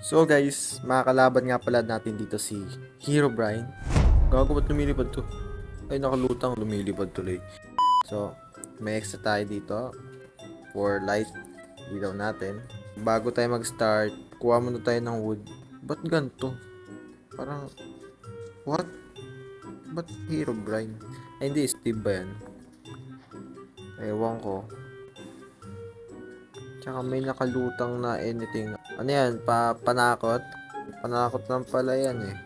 So guys, mga kalaban nga pala natin dito si Hero Brian. Gago ba't lumilipad to? Ay nakalutang lumilipad tuloy. So, may extra tayo dito for light ilaw natin. Bago tayo mag-start, kuha muna tayo ng wood. Ba't ganito? Parang, what? Ba't Hero Brian? Ay hindi, Steve ba yan? Ewan ko. Tsaka may nakalutang na anything. Ano yan? Panakot? Panakot lang pala yan eh.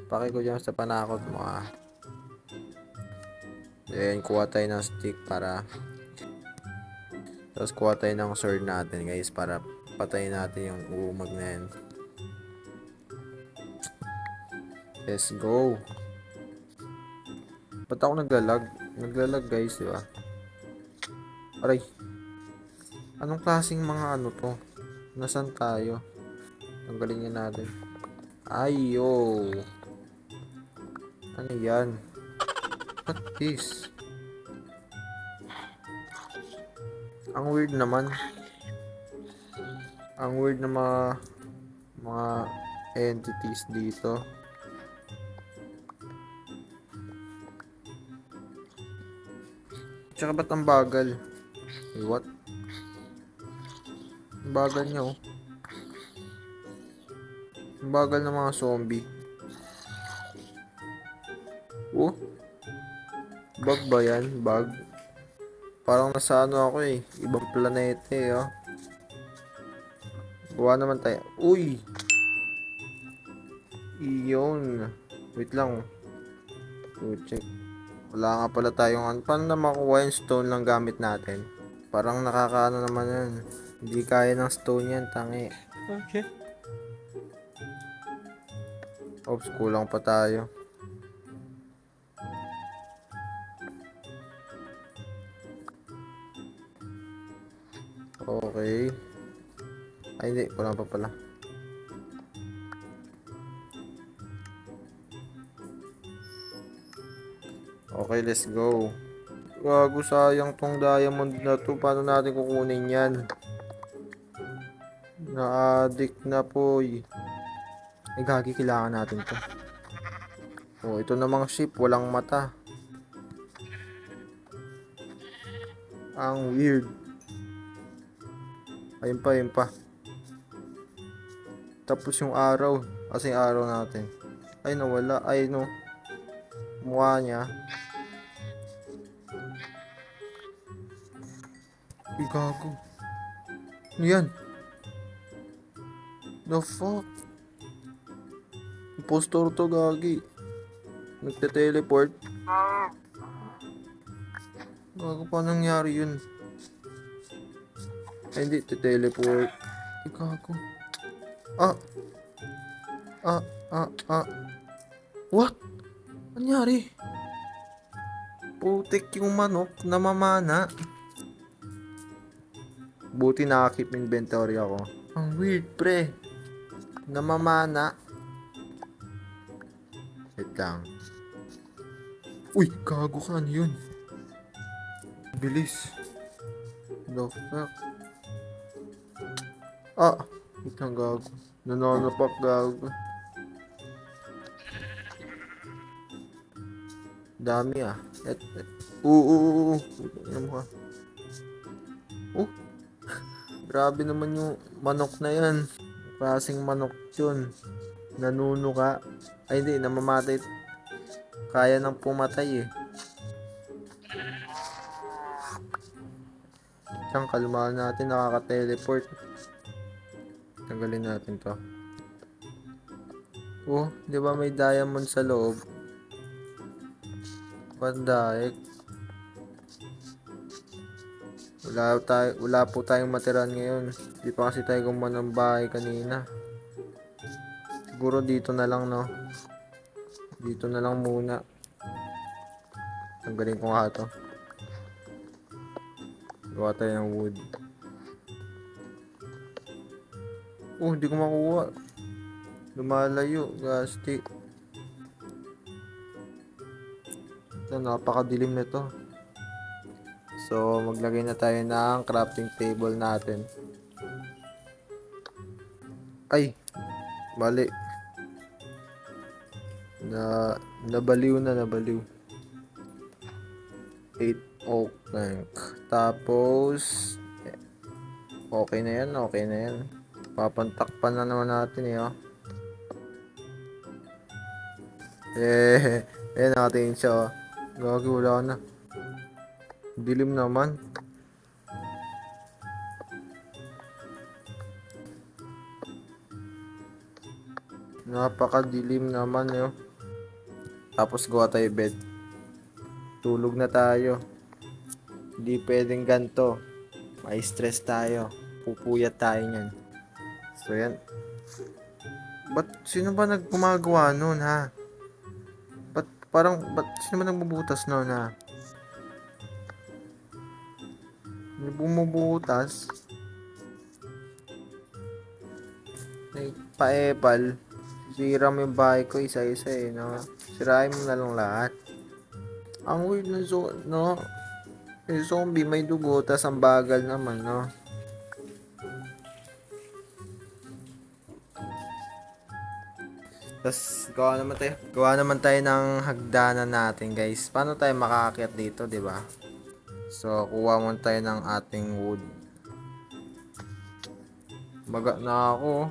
Paki ko dyan sa panakot mo ah. Then, kuha tayo ng stick para... Tapos kuha tayo ng sword natin guys para patayin natin yung uumag na yan. Let's go! Ba't ako naglalag? Naglalag guys, diba? Aray! Anong klaseng mga ano to? Nasaan tayo? Tanggalin niya natin. Ayo! Ano yan? What this? Ang weird naman. Ang weird na mga entities dito. Tsaka ba't ang bagal? What? Ang bagal niya oh. Ang bagal ng mga zombie. Oh? Bug ba yan? Bug? Parang nasa ano ako eh. Ibang planeta eh oh. Gawa naman tayo. Uy! Iyon. Wait lang. Check. Wala nga pala tayong ano. Paano na makuha yung stone lang gamit natin? Parang nakakaano naman yan. Hindi kaya ng stone yan. Tangi. Okay. Oops, kulang pa tayo. Okay. Ay hindi, kulang pa pala. Okay, let's go. Gago, sayang tong diamond na to. Paano natin kukunin yan? Na-addict na po eh. Ay gagi, kailangan natin to. Oh, ito namang ship, walang mata. Ang weird. Ayun pa, ayun pa. Tapos yung araw. Kasi yung araw natin. Ay, nawala. Ay, no. Mukha niya. Ay, gago. Ano yan? The fuck? Impostor to, gagi. Nagte-teleport. Gago, pa nangyari yun? Ay, hindi. Te-teleport. Ay, gago. Ah. What? Nangyari? Putik yung manok na mamana. Buti nakakip inventory ako. Ang weird pre. Namamana. Wait lang. Uy, gago ka. Ano yun? Bilis. The fuck? Ah! Wait lang, gago. Nanonopak, gago. Dami ah. Ano mo ka? Oh! Grabe naman yung manok na yan. Klaseng manok yun. Nanuno ka. Ay hindi, namamatay. Kaya nang pumatay eh. Siyang kalmahan natin, nakaka-teleport. Tanggalin natin to. Oh, di ba may diamond sa loob? What the heck? Wala po tayong matiran ngayon. Di pa kasi tayo gumawa ng bahay kanina. Siguro dito na lang, no? Dito na lang muna. Tanggalin ko nga to. Gawa tayo ng wood. Oh, hindi ko makuha. Lumalayo. Gasti. Ito, napakadilim na to. So, maglagay na tayo ng crafting table natin. Ay, mali. Nabaliw na, nabaliw. 8 oak plank. Tapos, okay na yan, okay na yan. Papantakpan na naman natin eh, oh. Ayan natin siya, oh. Gagi, wala na. Dilim naman. Napakadilim naman, yun. Tapos gawa tayo bed. Tulog na tayo. Hindi pwedeng ganto. May stress tayo. Pupuyat tayo niyan. So yan. Sino ba nagpumagawa nun, ha? Sino ba nagbubutas nun, ha? May bumubutas. Paepal. Sira mo yung bahay ko isa-isa eh, no? Sirain mo na lang lahat. Ang weird na no? Yung zombie may dugo, tas ang bagal naman, no? Tas gawa naman tayo ng hagdanan natin, guys. Paano tayo makaakyat dito, di ba? So, kuha mo tayo ng ating wood. Baga na ako.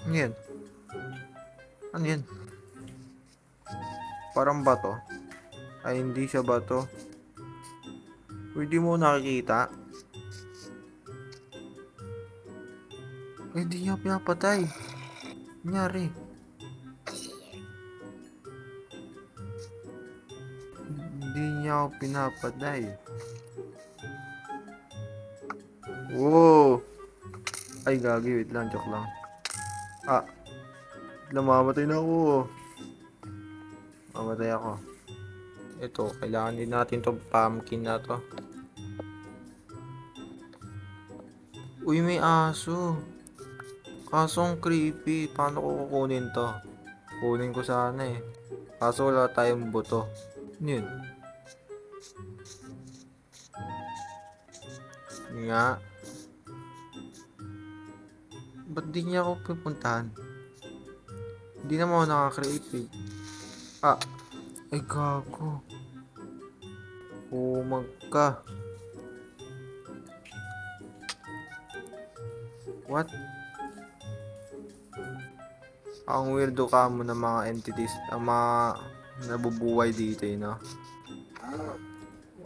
Ano yan? Ano yan? Parang bato. Ay, hindi siya bato. Hindi mo nakikita. Ay, hindi niya pinapatay. Nangyari. Hindi niya ako pinapatay. Wow! Ay, gagi. Wait lang. Joke lang. Ah. Namamatay na ako. Mamatay ako. Ito, kailangan din natin to pumpkin na to. Uy, may aso. Kaso ang creepy. Paano ko kukunin to? Kunin ko sana eh. Kaso wala tayong buto. Yun. Nga. Ba't di niya ako pupuntahan? Hindi naman ako nakakreate eh. Ah. Ay gago. Humag ka. What? Ang weirdo ka mo ng mga entities, ang mga nabubuhay dito eh, no?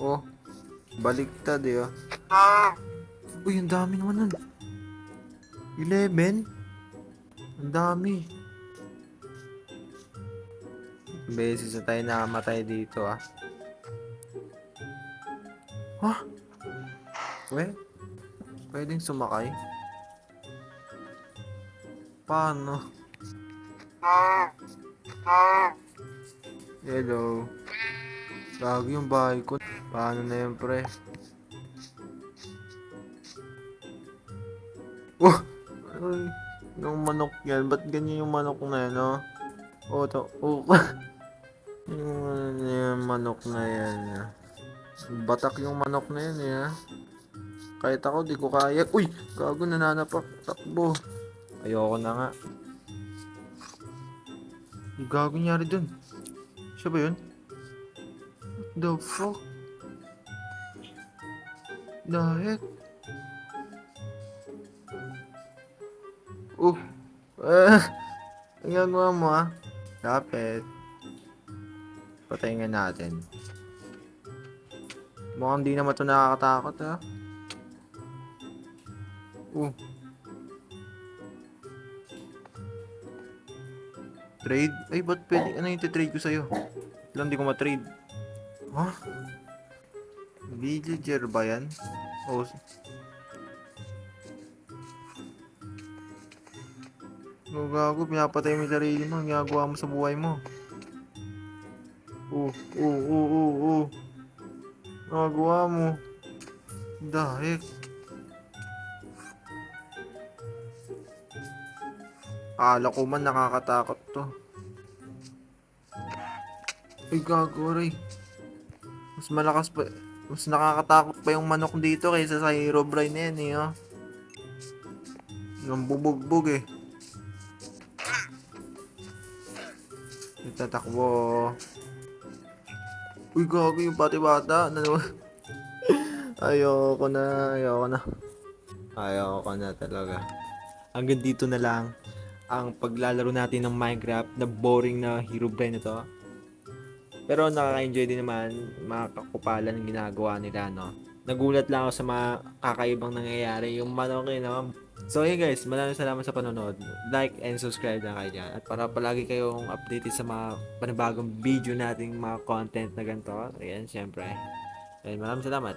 Oh, baliktad eh, oh. Uy, ang dami naman nun. 11? Ang dami. Beses na tayo nakamatay dito, ah. Huh? Pwedeng sumakay? Paano? Hello. Lagi yung bahay ko. Paano na yun, pre? Oh! Ay, yung manok yan. Ba't ganyan yung manok na yan, no? Oh, yung manok na yan. Batak yung manok na yan, eh. Kahit ako, di ko kaya. Uy! Gago, nananapak. Takbo. Ayoko na nga. Gago nangyari dun. Siya ba yun? What the fuck? The heck? Ang gagawa mo, ah. Kapit. Patayin nga natin. Mukhang di naman ito nakakatakot, ah. Trade? Ay, ba't pwede? Ano yung trade ko sa'yo? Lang di ko ma-trade. Huh? Villager ba yan? Oh. Gago, pinapatay mo yung sarili mo. Ang ginagawa mo sa buhay mo. Nagawa mo. The heck? Akala ko man nakakatakot to. Ay, gago, Ray. Mas nakakatakot pa yung manok dito kaysa sa Herobrine na yan eh, oh. Yung bubugbog eh. Itatakbo. Uy, gago yung pati bata. Ayoko na, ayoko na. Ayoko na talaga. Hanggang dito na lang ang paglalaro natin ng Minecraft na boring na Herobrine na to. Pero nakaka-enjoy din naman, mga kakupalan ng ginagawa nila, no? Nagulat lang ako sa mga kakaibang nangyayari, yung manok eh, no? So yun guys, maraming salamat sa panonood. Like and subscribe na kayo dyan. At para palagi kayong updated sa mga panibagong video nating mga content na ganito. Ayan, syempre. Ayan, maraming salamat.